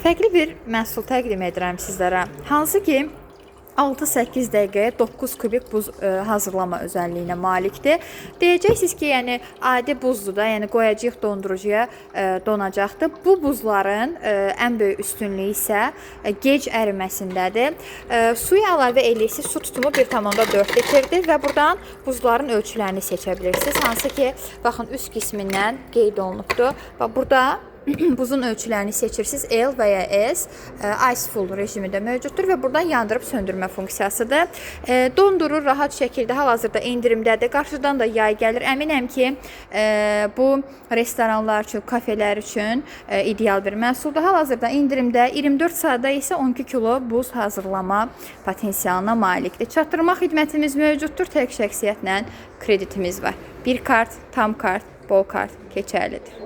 Fərqli bir məhsul təqdim edirəm sizlərə. Hansı ki 6-8 dəqiqəyə 9 kubik buz hazırlama özəlliyinə malikdir. Deyəcəksiniz ki, yəni adi buzdur da, yəni qoyacağıq dondurucuya donacaqdır. Bu buzların ən böyük üstünlüyü isə gec əriməsindədir. Suya əlavə eləyirsiniz, su tutumu 1,4 litrdir və buradan buzların ölçülərini seçə bilirsiniz. Hansı ki, baxın üst qismindən qeyd olunubdur. Bax burada buzun ölçülərini seçirsiniz. L və ya S ice full rejimində mövcuddur və buradan yandırıb söndürmə funksiyasıdır. Dondurur rahat şəkildə, hal-hazırda endirimdədir. Qarşıdan da yay gəlir. Əminəm ki, bu restoranlar üçün, kafelər üçün ideal bir məhsuldur. Hal-hazırda endirimdə 24 saatda isə 12 kilo buz hazırlama potensialına malikdir. Çatdırma xidmətimiz mövcuddur. Tək şəxsiyyətlə kreditimiz var. Bir kart, tam kart, bol kart keçərlidir.